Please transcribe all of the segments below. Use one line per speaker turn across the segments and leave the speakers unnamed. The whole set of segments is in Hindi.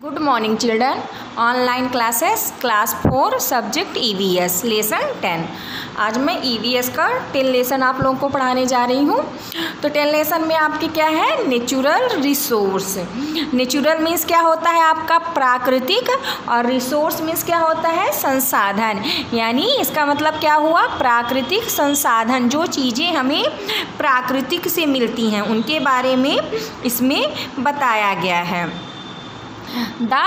Good morning children. Online classes class 4 subject EVS lesson 10। आज मैं EVS का 10 लेसन आप लोगों को पढ़ाने जा रही हूँ। तो 10 लेसन में आपके क्या है, नेचुरल रिसोर्स। नेचुरल मीन्स क्या होता है आपका प्राकृतिक, और रिसोर्स मीन्स क्या होता है संसाधन। यानी इसका मतलब क्या हुआ, प्राकृतिक संसाधन, जो चीज़ें हमें प्राकृतिक से मिलती हैं उनके बारे में इसमें बताया गया है। The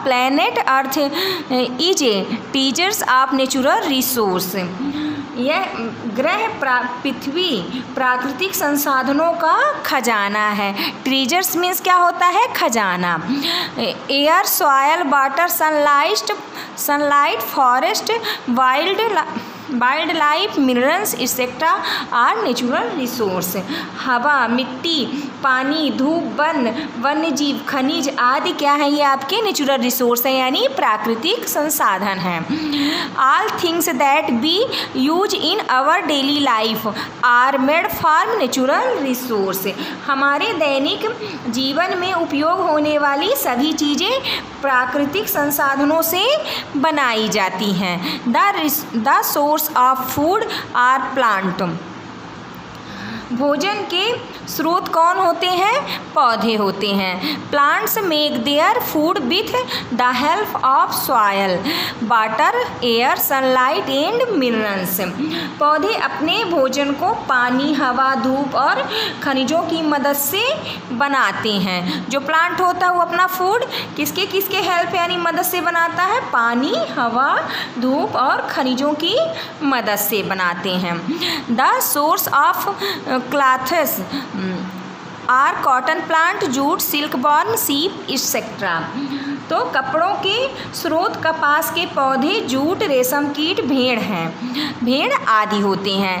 planet Earth is a treasure of natural resource। यह ग्रह पृथ्वी प्राकृतिक संसाधनों का खजाना है। ट्रेजर्स मीन्स क्या होता है, खजाना। Air, soil, water, sunlight, forest, wild life, minerals etcetera are natural resource. हवा, मिट्टी, पानी, धूप, वन्य जीव, खनिज आदि क्या है, ये आपके नेचुरल रिसोर्स है, यानी प्राकृतिक संसाधन हैं। All things that we use in our daily life are made from natural resource. हमारे दैनिक जीवन में उपयोग होने वाली सभी चीज़ें प्राकृतिक संसाधनों से बनाई जाती हैं। The source of food are plant. भोजन के स्रोत कौन होते हैं, पौधे होते हैं। Plants make their food with the help of soil, water, air, sunlight and minerals. पौधे अपने भोजन को पानी, हवा, धूप और खनिजों की मदद से बनाते हैं। जो प्लांट होता है वो अपना फूड किसके हेल्प यानी मदद से बनाता है, पानी, हवा, धूप और खनिजों की मदद से बनाते हैं। The source of clothes are cotton plant, jute, silk born, sheep etcetera. तो कपड़ों के स्रोत कपास के पौधे, जूट, रेशम कीट, भेड़ आदि होते हैं।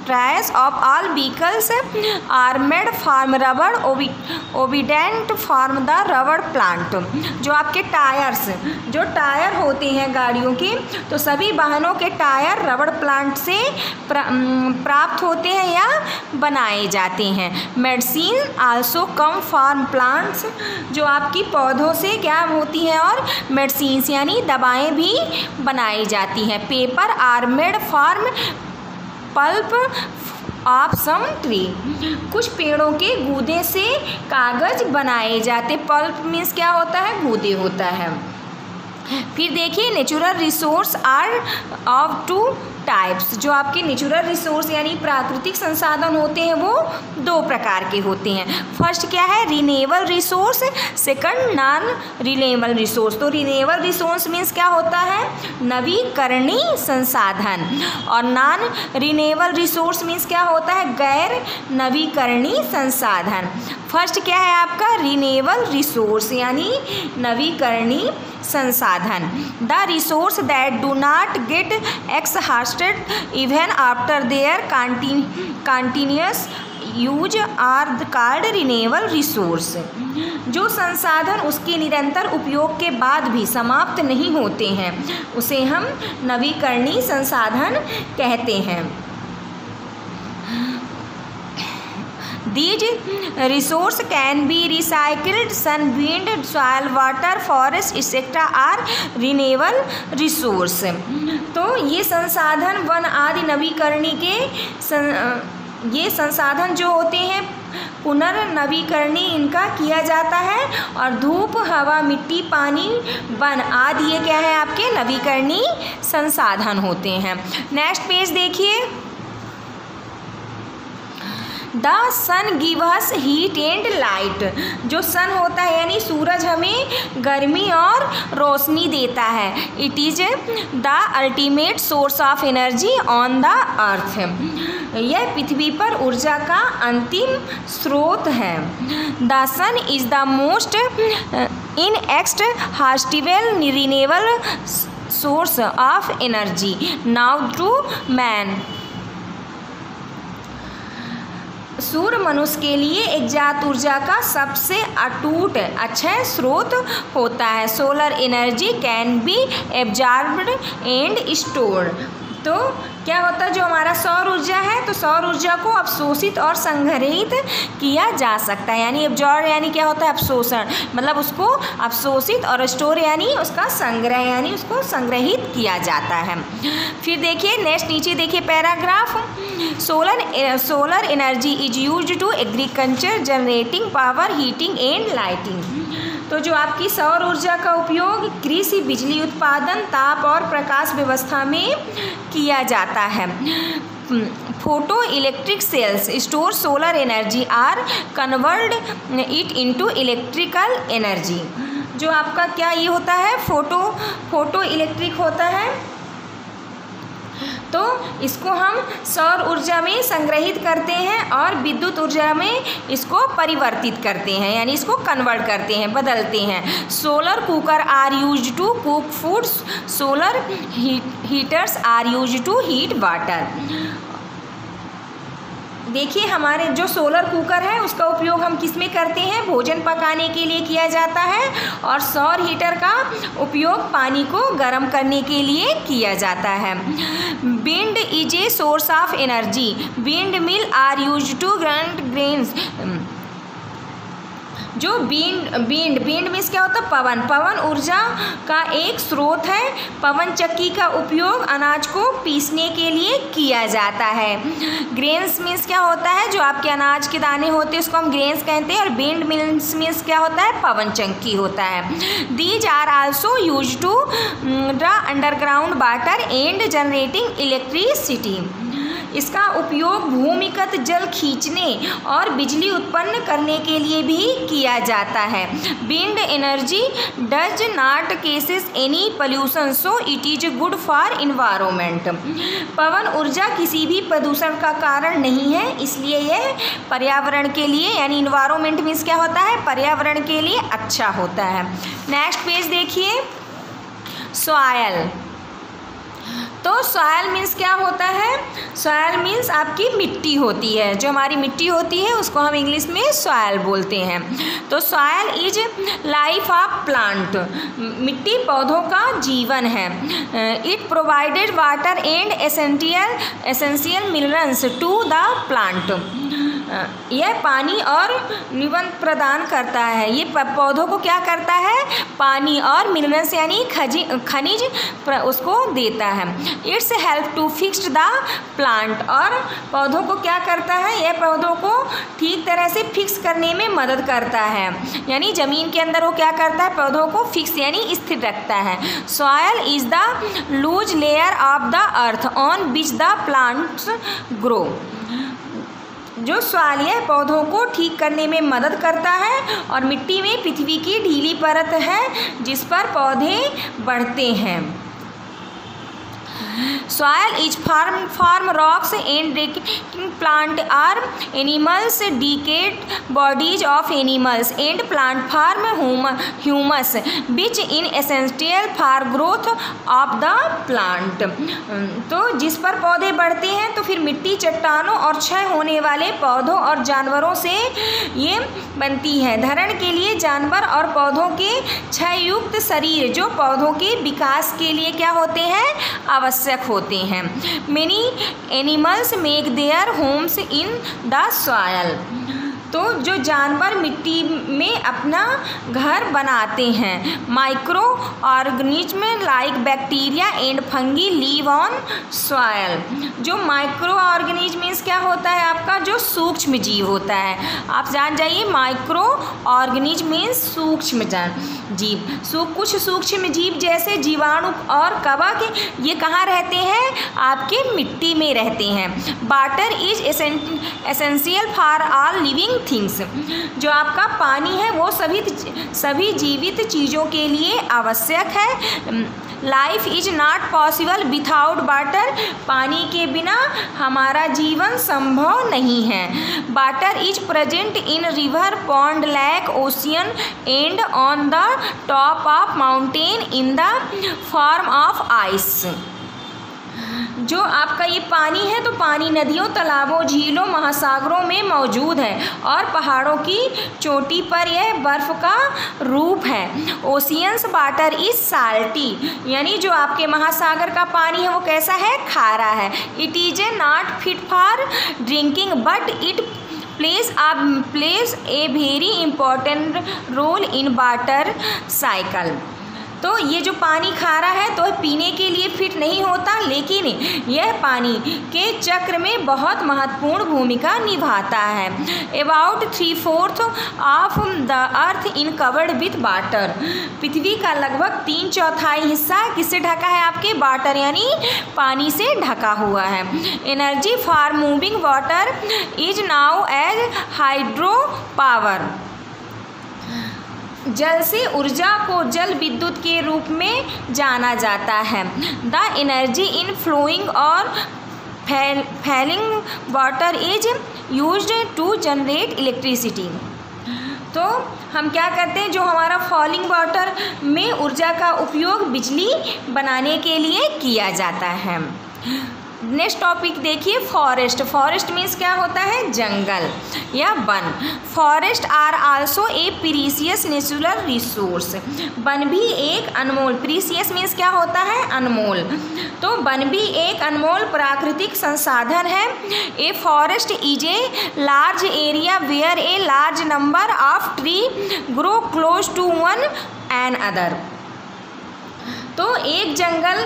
Tyres of all vehicles are made from rubber, obtained from the rubber plant. जो आपके जो टायर होते हैं गाड़ियों के, तो सभी वाहनों के टायर रबर प्लांट से प्राप्त होते हैं या बनाए जाते हैं। Medicine also come from plants. जो आपकी पौधों से क्या होती हैं, और मेडिसिन्स यानी दवाएं भी बनाई जाती हैं। Paper are made from pulp of some tree. कुछ पेड़ों के गूदे से कागज बनाए जाते। पल्प मीन्स क्या होता है, गूदे होता है। फिर देखिए, natural resource are of 2 types. जो आपके नेचुरल रिसोर्स यानी प्राकृतिक संसाधन होते हैं वो 2 प्रकार के होते हैं। फर्स्ट क्या है, renewable resource, second non renewable resource. तो रिन्यूएबल रिसोर्स मीन्स क्या होता है, नवीकरणीय संसाधन, और नॉन रिन्यूएबल रिसोर्स मीन्स क्या होता है, गैर नवीकरणीय संसाधन। फर्स्ट क्या है आपका, रिन्यूएबल रिसोर्स यानी नवीकरणीय संसाधन। The resource that do not get exhausted even after their continuous use are called renewable resource. जो संसाधन उसके निरंतर उपयोग के बाद भी समाप्त नहीं होते हैं उसे हम नवीकरणीय संसाधन कहते हैं। These resources can be recycled, sun, wind, soil, water, forest etc. are renewable resource। तो ये संसाधन वन आदि नवीकरणीय के ये संसाधन जो होते हैं पुनर्नवीकरणीय इनका किया जाता है, और धूप, हवा, मिट्टी, पानी, वन आदि ये क्या है आपके नवीकरणीय संसाधन होते हैं। नेक्स्ट पेज देखिए। The sun give us heat and light. जो सन होता है यानी सूरज हमें गर्मी और रोशनी देता है। It is the ultimate source of energy on the earth. यह पृथ्वी पर ऊर्जा का अंतिम स्रोत है। The sun is the most inexhaustible renewable source of energy now to man. सूर्य मनुष्य के लिए एक जात ऊर्जा का सबसे अटूट अक्षय स्रोत होता है। Solar energy can be absorbed and stored. तो क्या होता है जो हमारा सौर ऊर्जा है, तो सौर ऊर्जा को अवशोषित और संग्रहित किया जा सकता है। यानी एब्जॉर्ब यानी क्या होता है अवशोषण, मतलब उसको अवशोषित, और स्टोर यानी उसका संग्रह, यानी उसको संग्रहित किया जाता है। फिर देखिए नेक्स्ट नीचे देखिए paragraph, solar energy is used to agriculture generating power heating and lighting. तो जो आपकी सौर ऊर्जा का उपयोग कृषि, बिजली उत्पादन, ताप और प्रकाश व्यवस्था में किया जाता है। Photo electric cells store solar energy or convert it into electrical energy. जो आपका क्या ये होता है फोटो इलेक्ट्रिक होता है, तो इसको हम सौर ऊर्जा में संग्रहित करते हैं और विद्युत ऊर्जा में इसको परिवर्तित करते हैं, यानी इसको कन्वर्ट करते हैं, बदलते हैं। Solar cooker are used to cook foods, solar heaters are used to heat water. देखिए हमारे जो सोलर कुकर है उसका उपयोग हम किस में करते हैं, भोजन पकाने के लिए किया जाता है, और सौर हीटर का उपयोग पानी को गर्म करने के लिए किया जाता है। Wind is a source of energy, wind mill are used to grind grains. जो विंड मीन्स क्या होता है पवन ऊर्जा का एक स्रोत है। पवन चक्की का उपयोग अनाज को पीसने के लिए किया जाता है। ग्रेन्स मीन्स क्या होता है, जो आपके अनाज के दाने होते हैं उसको हम ग्रेन्स कहते हैं, और विंड मीन्स क्या होता है, पवन चक्की होता है। These are also use to the underground water and generating electricity. इसका उपयोग भूमिगत जल खींचने और बिजली उत्पन्न करने के लिए भी किया जाता है। Wind energy does not causes any pollution, so it is good for environment. पवन ऊर्जा किसी भी प्रदूषण का कारण नहीं है, इसलिए यह पर्यावरण के लिए, यानी इन्वायरमेंट मीन्स क्या होता है, पर्यावरण के लिए अच्छा होता है। नेक्स्ट पेज देखिए, सॉयल। तो सॉयल मीन्स क्या होता है, सॉयल मीन्स आपकी मिट्टी होती है, जो हमारी मिट्टी होती है उसको हम इंग्लिश में सॉयल बोलते हैं। तो soil is life of plant, मिट्टी पौधों का जीवन है। It provided water and essential minerals to the plant. यह पानी और निवन प्रदान करता है, ये पौधों को क्या करता है, पानी और मिनरल्स यानी खनिज उसको देता है। It's help to fix the plant, और पौधों को क्या करता है, यह पौधों को ठीक तरह से फिक्स करने में मदद करता है, यानी ज़मीन के अंदर वो क्या करता है, पौधों को फिक्स यानी स्थिर रखता है। Soil is the loose layer of the earth on which the plants grow. जो सॉइल है पौधों को ठीक करने में मदद करता है, और मिट्टी में पृथ्वी की ढीली परत है जिस पर पौधे बढ़ते हैं। Soil is form rocks and decaying plant or animals, decayed bodies of animals and plant form humus, which is essential for growth of the plant। तो जिस पर पौधे बढ़ते हैं, तो फिर मिट्टी, चट्टानों और क्षय होने वाले पौधों और जानवरों से ये बनती है। धरण के लिए जानवर और पौधों के क्षय युक्त शरीर जो पौधों के विकास के लिए क्या होते हैं, आवश्यक होते हैं। Many animals make their homes in the soil। तो जो जानवर मिट्टी में अपना घर बनाते हैं। Micro organism like bacteria and fungi leave on soil. जो माइक्रो ऑर्गेनिज्म मीन्स क्या होता है आपका, जो सूक्ष्म जीव होता है। आप जान जाइए, माइक्रो ऑर्गेनिज्म मीन्स सूक्ष्म जीव। कुछ सूक्ष्म जीव जैसे जीवाणु और कवक, ये कहाँ रहते हैं, आपके मिट्टी में रहते हैं। Water is essential for all living things. जो आपका पानी है वो सभी जीवित चीज़ों के लिए आवश्यक है। Life is not possible without water. पानी के बिना हमारा जीवन संभव नहीं है। Water is present in river, pond, lake, ocean and on the top of mountain in the form of ice. जो आपका ये पानी है तो पानी नदियों, तालाबों, झीलों, महासागरों में मौजूद है और पहाड़ों की चोटी पर यह बर्फ़ का रूप है। ओशियंस वाटर इज साल्टी, यानी जो आपके महासागर का पानी है वो कैसा है, खारा है। It is not fit for drinking but it plays a very important role in water cycle। तो ये जो पानी खारा है तो पीने के लिए फिट नहीं होता, लेकिन यह पानी के चक्र में बहुत महत्वपूर्ण भूमिका निभाता है। About 3/4 of the earth in covered with water, पृथ्वी का लगभग 3/4 हिस्सा किससे ढका है, आपके वाटर यानी पानी से ढका हुआ है। Energy for moving water is now as hydro power, जल से ऊर्जा को जल विद्युत के रूप में जाना जाता है। द एनर्जी इन फ्लोइंग और falling water is used to generate electricity. तो हम क्या करते हैं, जो हमारा फॉलिंग वाटर में ऊर्जा का उपयोग बिजली बनाने के लिए किया जाता है। नेक्स्ट टॉपिक देखिए, फॉरेस्ट। फॉरेस्ट मीन्स क्या होता है, जंगल या वन। Forest are also a precious natural resource, वन भी एक अनमोल, प्रीसियस मीन्स क्या होता है, अनमोल, तो वन भी एक अनमोल प्राकृतिक संसाधन है। A forest is a large area where a large number of tree grow close to one and other. तो एक जंगल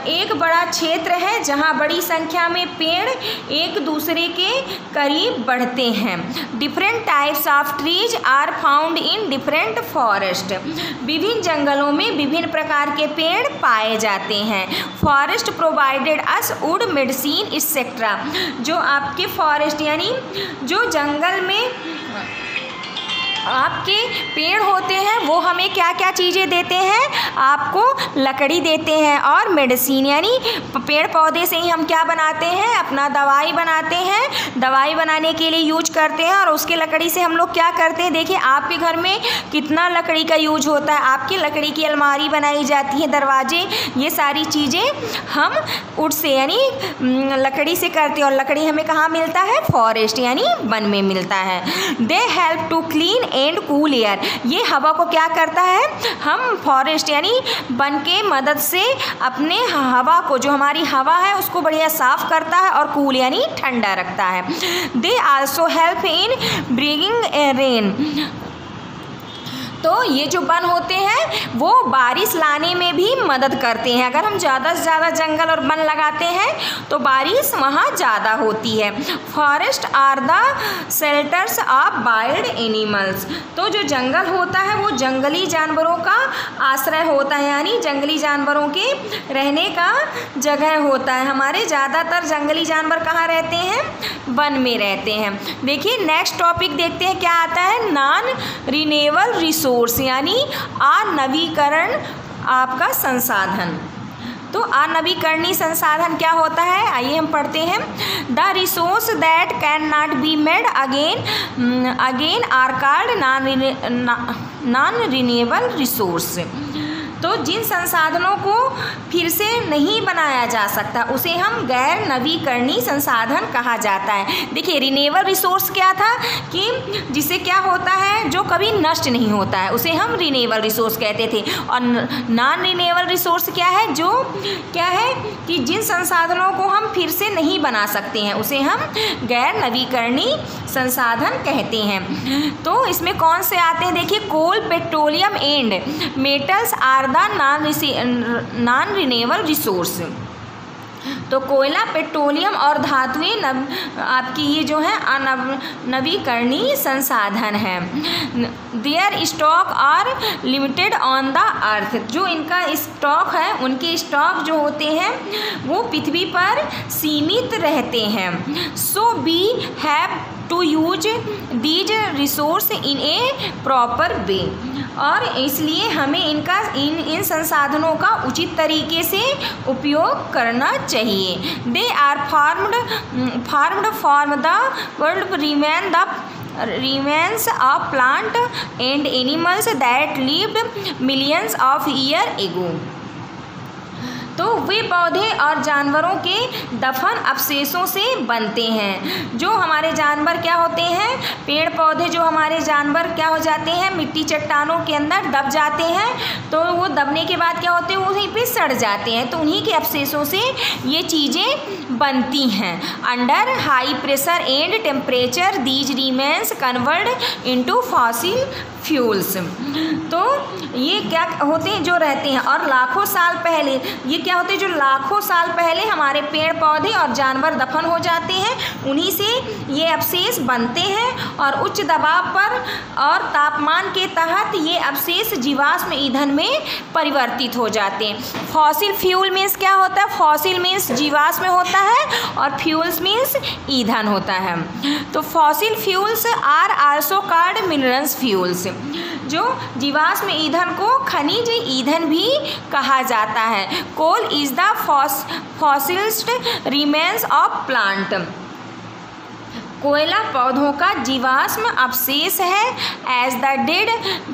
एक बड़ा क्षेत्र है जहाँ बड़ी संख्या में पेड़ एक दूसरे के करीब बढ़ते हैं। Different types of trees are found in different forest, विभिन्न जंगलों में विभिन्न प्रकार के पेड़ पाए जाते हैं। Forest provided us would, medicine etcetera, जो आपके फॉरेस्ट यानी जो जंगल में आपके पेड़ होते हैं वो हमें क्या क्या चीज़ें देते हैं, आपको लकड़ी देते हैं और मेडिसिन, यानी पेड़ पौधे से ही हम क्या बनाते हैं, अपना दवाई बनाते हैं, दवाई बनाने के लिए यूज करते हैं। और उसके लकड़ी से हम लोग क्या करते हैं, देखिए आपके घर में कितना लकड़ी का यूज होता है, आपकी लकड़ी की अलमारी बनाई जाती है, दरवाजे, ये सारी चीज़ें हम वुड से यानी लकड़ी से करते हैं। और लकड़ी हमें कहाँ मिलता है, फॉरेस्ट यानी वन में मिलता है। They help to clean and cool air, ये हवा को क्या करता है, हम फॉरेस्ट यानी वन के मदद से अपने हवा को, जो हमारी हवा है उसको बढ़िया साफ करता है और कूल यानी ठंडा रखता है। They also help in bringing rain, तो ये जो वन होते हैं वो बारिश लाने में भी मदद करते हैं। अगर हम ज़्यादा से ज़्यादा जंगल और वन लगाते हैं तो बारिश वहाँ ज़्यादा होती है। Forest are the shelters of wild animals, तो जो जंगल होता है वो जंगली जानवरों का आश्रय होता है, यानी जंगली जानवरों के रहने का जगह होता है। हमारे ज़्यादातर जंगली जानवर कहाँ रहते हैं, वन में रहते हैं। देखिए नेक्स्ट टॉपिक देखते हैं क्या आता है, नॉन रिन्यूएबल रिसोर्स यानी अनवीकरण आपका संसाधन। तो अनवीकरणीय संसाधन क्या होता है, आइए हम पढ़ते हैं। The resource that can not be made again are called non renewable resource, तो जिन संसाधनों को फिर से नहीं बनाया जा सकता उसे हम गैर नवीकरणीय संसाधन कहा जाता है। देखिए रिन्यूएबल रिसोर्स क्या था कि जिसे क्या होता है, जो कभी नष्ट नहीं होता है उसे हम रिन्यूएबल रिसोर्स कहते थे। और नॉन रिन्यूएबल रिसोर्स क्या है, जो क्या है कि जिन संसाधनों को हम फिर से नहीं बना सकते हैं उसे हम गैर नवीकरणीय संसाधन कहते हैं। तो इसमें कौन से आते हैं, देखिए coal, petroleum and metals are the non renewable resource. तो कोयला, पेट्रोलियम और धातुएं आपकी ये जो है नवीकरणीय संसाधन है। Their stock are limited on the earth, जो इनका स्टॉक है उनके स्टॉक जो होते हैं वो पृथ्वी पर सीमित रहते हैं। So we have to use these resource in a proper way, और इसलिए हमें इन संसाधनों का उचित तरीके से उपयोग करना चाहिए। They are formed for the world remains of plant and animals that lived millions of years ago। तो वे पौधे और जानवरों के दफन अवशेषों से बनते हैं। जो हमारे जानवर क्या होते हैं, पेड़ पौधे जो हमारे जानवर क्या हो जाते हैं, मिट्टी चट्टानों के अंदर दब जाते हैं, तो वो दबने के बाद क्या होते हैं, वहीं पे सड़ जाते हैं, तो उन्हीं के अवशेषों से ये चीज़ें बनती हैं। Under high pressure and temperature these remains convert into fossil fuels. तो ये क्या होते हैं, जो रहते हैं, और लाखों साल पहले ये क्या होते हैं, जो लाखों साल पहले हमारे पेड़ पौधे और जानवर दफन हो जाते हैं, उन्हीं से ये अवशेष बनते हैं और उच्च दबाव पर और तापमान के तहत ये अवशेष जीवाश्म ईंधन में परिवर्तित हो जाते हैं। फॉसिल फ्यूल मीन्स क्या होता है, फॉसिल मीन्स जीवाश्म होता है और फ्यूल्स मीन्स ईंधन होता है। तो fossil fuels are also called minerals fuels. जो जीवाश्म ईंधन को खनिज ईंधन भी कहा जाता है। Coal is the fossils remains of plant. कोयला पौधों का जीवाश्म अवशेष है। As the dead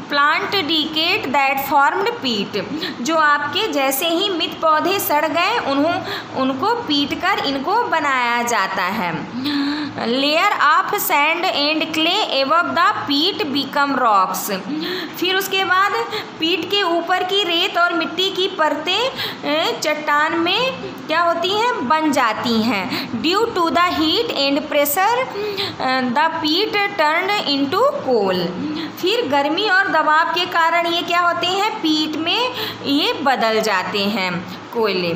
plant decayed that formed peat. जो आपके जैसे ही मृत पौधे सड़ गए उनको पीट कर इनको बनाया जाता है। Layer of sand and clay above the पीट बिकम रॉक्स। फिर उसके बाद पीट के ऊपर की रेत और मिट्टी की परतें चट्टान में क्या होती हैं, बन जाती हैं। Due to the heat and pressure the peat turn into coal. फिर गर्मी और दबाव के कारण ये क्या होते हैं, पीट में ये बदल जाते हैं कोयले।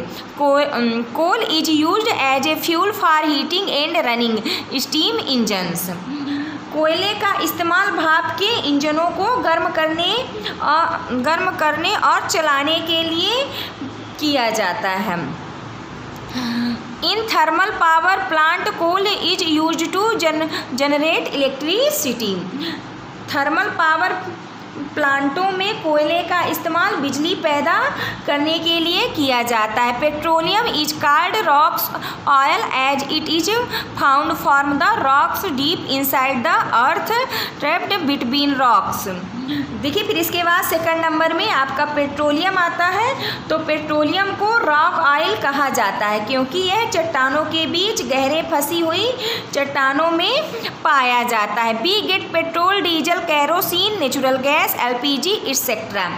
Coal is used as a fuel for heating and running steam engines. कोयले का इस्तेमाल भाप के इंजनों को गर्म करने और चलाने के लिए किया जाता है। In thermal power plant coal is used to generate electricity. Thermal power प्लांटों में कोयले का इस्तेमाल बिजली पैदा करने के लिए किया जाता है। Petroleum is called rocks oil as it is found from the rocks deep inside the earth trapped between rocks. देखिए फिर इसके बाद सेकंड नंबर में आपका पेट्रोलियम आता है। तो पेट्रोलियम को रॉक ऑयल कहा जाता है क्योंकि यह चट्टानों के बीच गहरे फंसी हुई चट्टानों में पाया जाता है। We get petrol, diesel, kerosene, natural gas, LPG etcetera.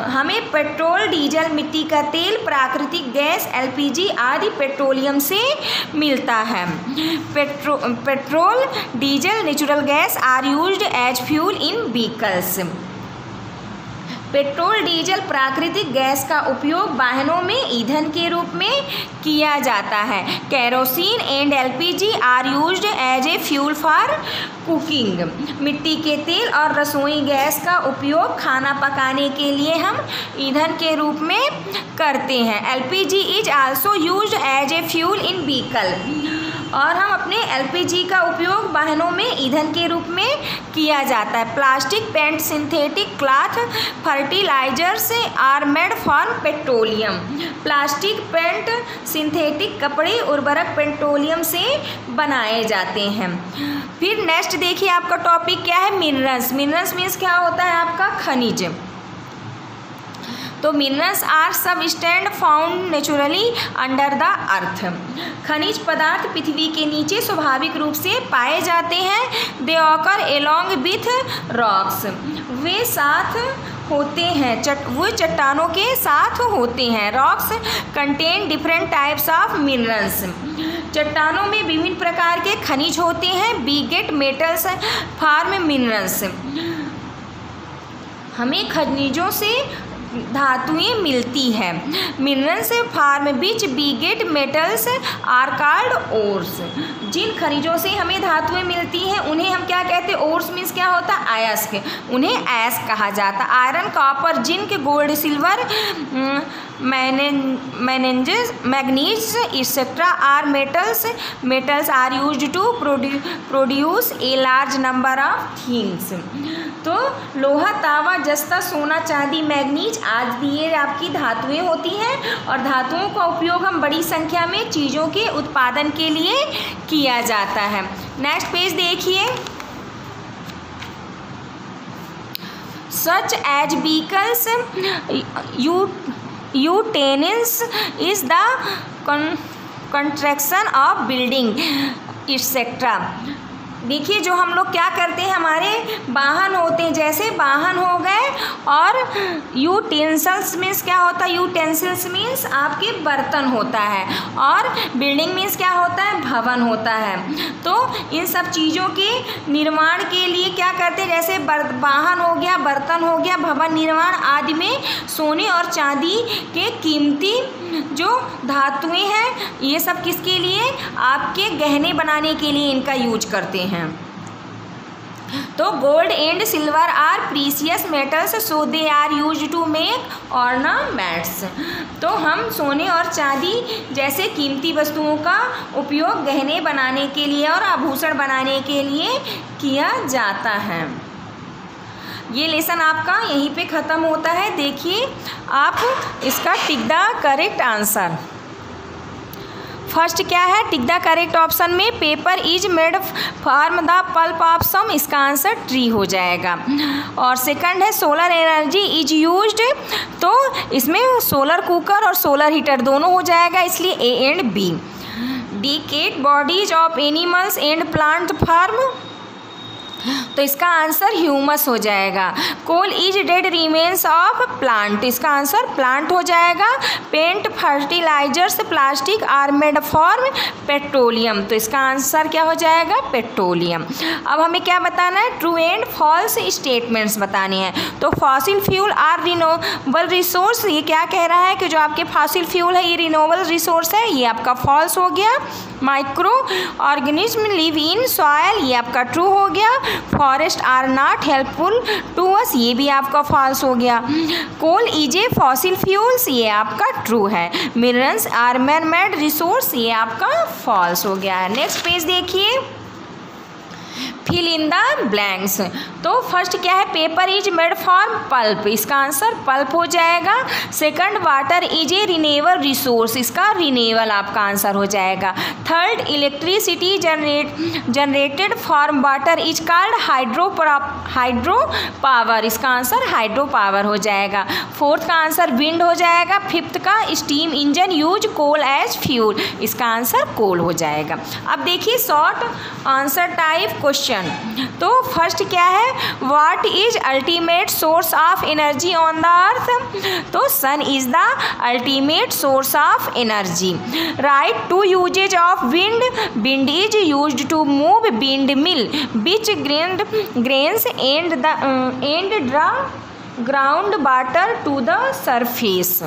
हमें पेट्रोल, डीजल, मिट्टी का तेल, प्राकृतिक गैस, एलपीजी आदि पेट्रोलियम से मिलता है। Petrol, diesel, natural gas are used as fuel in vehicles. Petrol, diesel, प्राकृतिक गैस का उपयोग वाहनों में ईंधन के रूप में किया जाता है। Kerosene and LPG are used as a fuel for cooking. मिट्टी के तेल और रसोई गैस का उपयोग खाना पकाने के लिए हम ईंधन के रूप में करते हैं। LPG is also used as a fuel in vehicle. और हम अपने एलपीजी का उपयोग वाहनों में ईंधन के रूप में किया जाता है। Plastic, paint, synthetic cloth, fertilisers are made from petroleum. Plastic, paint, synthetic कपड़े, उर्वरक पेट्रोलियम से बनाए जाते हैं। फिर नेक्स्ट देखिए आपका टॉपिक क्या है, मिनरल्स। मिनरल्स मीन्स क्या होता है आपका खनिज। तो minerals are substance found naturally under the earth. खनिज पदार्थ पृथ्वी के नीचे स्वाभाविक रूप से पाए जाते हैं। They occur along with rocks. वे साथ होते हैं, वो चट्टानों के साथ होते हैं। Rocks contain different types of minerals. चट्टानों में विभिन्न प्रकार के खनिज होते हैं। We get metals form minerals. हमें खनिजों से धातुएं मिलती है। Minerals farm which we get metals are called ores. जिन खनिजों से हमें धातुएं मिलती हैं उन्हें हम क्या कहते हैं, ओर्स मीन्स क्या होता है, अयस्क। उन्हें अयस्क कहा जाता है। Iron, copper, zinc, gold, silver, manganese etcetera are metals. Metals are used to produce a large number of things. तो लोहा, तांबा, जस्ता, सोना, चांदी, मैग्नीज आदि ये आपकी धातुएं होती हैं और धातुओं का उपयोग हम बड़ी संख्या में चीज़ों के उत्पादन के लिए किया जाता है। नेक्स्ट पेज देखिए। Such as vehicles utensils is the construction of building etcetera. देखिए जो हम लोग क्या करते हैं, हमारे वाहन होते हैं, जैसे वाहन हो गए, और यूटेंसिल्स मीन्स क्या होता है, यूटेंसिल्स मीन्स आपके बर्तन होता है, और बिल्डिंग मीन्स क्या होता है, भवन होता है। तो इन सब चीज़ों के निर्माण के लिए क्या करते हैं, जैसे वाहन हो गया, बर्तन हो गया, भवन निर्माण आदि में सोने और चांदी के कीमती जो धातुएं हैं, ये सब किसके लिए, आपके गहने बनाने के लिए इनका यूज करते हैं। तो gold and silver are precious metals so they are use to make ornaments. तो हम सोने और चांदी जैसे कीमती वस्तुओं का उपयोग गहने बनाने के लिए और आभूषण बनाने के लिए किया जाता है। ये लेसन आपका यहीं पे ख़त्म होता है। देखिए आप इसका tick the correct answer. First क्या है, टिक द करेक्ट ऑप्शन में paper is made from the pulp of some, इसका आंसर ट्री हो जाएगा। और सेकंड है सोलर एनर्जी इज यूज्ड, तो इसमें सोलर कुकर और सोलर हीटर दोनों हो जाएगा, इसलिए A and B. Decayed bodies of animals and plant form, तो इसका आंसर ह्यूमस हो जाएगा। Coal is dead remains of plant, इसका आंसर प्लांट हो जाएगा। Paint fertilisers plastic are made for petroleum, तो इसका आंसर क्या हो जाएगा, पेट्रोलियम। अब हमें क्या बताना है, ट्रू एंड फॉल्स स्टेटमेंट्स बताने हैं। तो fossil fuel are renewable resource, ये क्या कह रहा है कि जो आपके फॉसिल फ्यूल है ये रिन्यूएबल रिसोर्स है, ये आपका फॉल्स हो गया। Micro organism live in soil, ये आपका ट्रू हो गया। Forest are not helpful to us, ये भी आपका फॉल्स हो गया। Coal is a fossil fuels, ये आपका ट्रू है। Minerals are man made resource, ये आपका फॉल्स हो गया है। नेक्स्ट पेज देखिए, फिल इन द ब्लैंक्स। तो फर्स्ट क्या है, paper is made from pulp, इसका आंसर पल्प हो जाएगा। Second water is a renewable resource, इसका रिन्यूएबल आपका आंसर हो जाएगा। Third electricity generated from water is called hydro power, इसका आंसर हाइड्रो पावर हो जाएगा। फोर्थ का आंसर विंड हो जाएगा। फिफ्थ का steam engine use coal as fuel, इसका आंसर कोल हो जाएगा। अब देखिए शॉर्ट आंसर टाइप क्वेश्चन। तो फर्स्ट क्या है, what is ultimate source of energy on the earth, तो sun is the ultimate source of energy. Write two uses of wind, wind is used to move wind mill which grains and the ground water to the surface.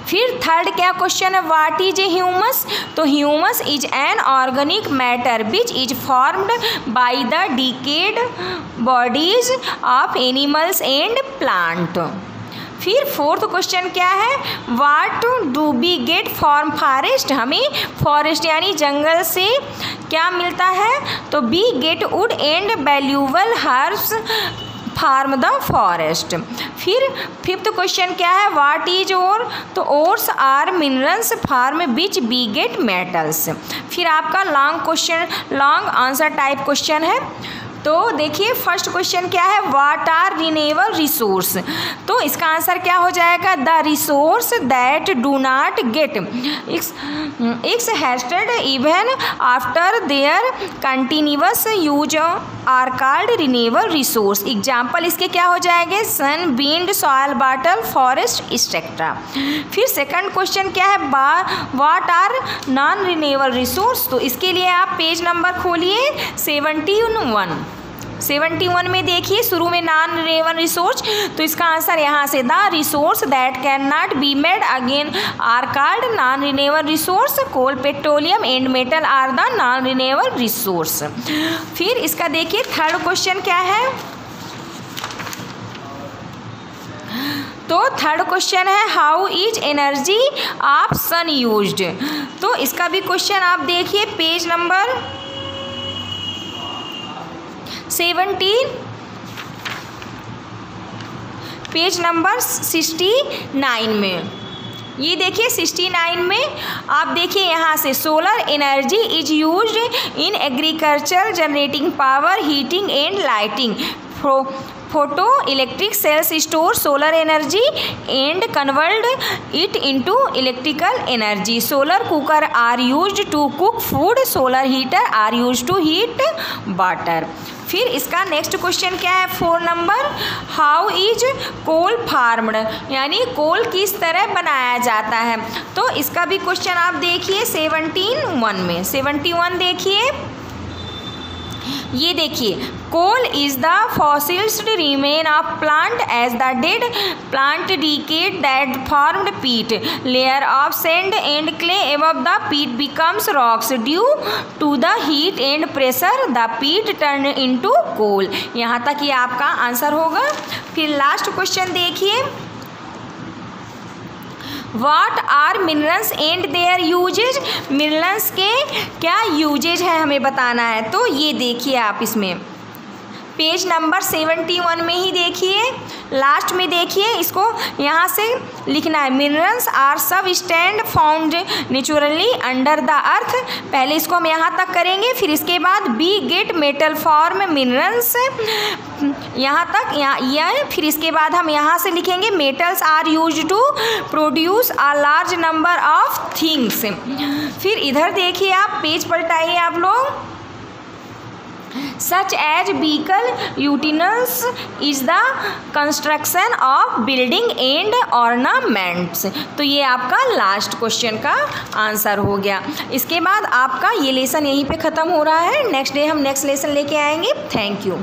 फिर थर्ड क्या क्वेश्चन है, व्हाट इज ए ह्यूमस, तो humus is an organic matter which is formed by the decayed bodies of animals and plant. फिर फोर्थ क्वेश्चन क्या है, what do we get from forest, हमें फॉरेस्ट यानी जंगल से क्या मिलता है, तो we get wood and valuable herbs from the forest. फिर फिफ्थ क्वेश्चन क्या है, व्हाट इज ओर, तो ores are minerals farm which we get metals. फिर आपका long question, long answer type question है। तो देखिए फर्स्ट क्वेश्चन क्या है, व्हाट आर रिन्यूएबल रिसोर्स, तो इसका आंसर क्या हो जाएगा, the resource that do not get exhausted even after their continuous use are called renewable resource. Example इसके क्या हो जाएंगे, sun, wind, soil, water, forest etcetera. फिर सेकंड क्वेश्चन क्या है, what are non renewable resource, तो इसके लिए आप पेज नंबर खोलिए 71 में देखिए शुरू में नॉन रिन्यूएबल रिसोर्स, तो इसका आंसर यहाँ से the resource that can not be made again are called non renewable resource. Coal, petroleum and metal are the non renewable resource. फिर इसका देखिए थर्ड क्वेश्चन क्या है, तो थर्ड क्वेश्चन है how is energy of sun used, तो इसका भी क्वेश्चन आप देखिए पेज नंबर 17, पेज नंबर 69 में। ये देखिए 69 में आप देखिए यहाँ से solar energy is used in agriculture generating power heating and lighting photo electric cells store solar energy and convert it into electrical energy. Solar cooker are used to cook food, solar heater are used to heat water. फिर इसका नेक्स्ट क्वेश्चन क्या है 4 number, how is coal formed, यानी कोल किस तरह बनाया जाता है। तो इसका भी क्वेश्चन आप देखिए 71 में, 71 देखिए, ये देखिए, coal is the fossils remain of plant as the dead plant decayed that formed peat layer of sand and clay above the peat becomes rocks due to the heat and pressure the peat turn into coal. यहाँ तक ये आपका आंसर होगा। फिर लास्ट क्वेश्चन देखिए, what are minerals and their uses, minerals के क्या यूजेज है हमें बताना है। तो ये देखिए आप इसमें पेज नंबर 71 में ही देखिए, लास्ट में देखिए, इसको यहाँ से लिखना है, minerals are substance found naturally under the earth. पहले इसको हम यहाँ तक करेंगे, फिर इसके बाद we get metal from minerals, यहाँ तक यह, फिर इसके बाद हम यहाँ से लिखेंगे metals are used to produce a large number of things. फिर इधर देखिए आप, पेज पलटाइए आप लोग, such as vehicle utensils is the construction of building and ornaments। तो ये आपका लास्ट क्वेश्चन का आंसर हो गया। इसके बाद आपका ये लेसन यहीं पे ख़त्म हो रहा है। नेक्स्ट डे हम नेक्स्ट लेसन लेके आएंगे। Thank you.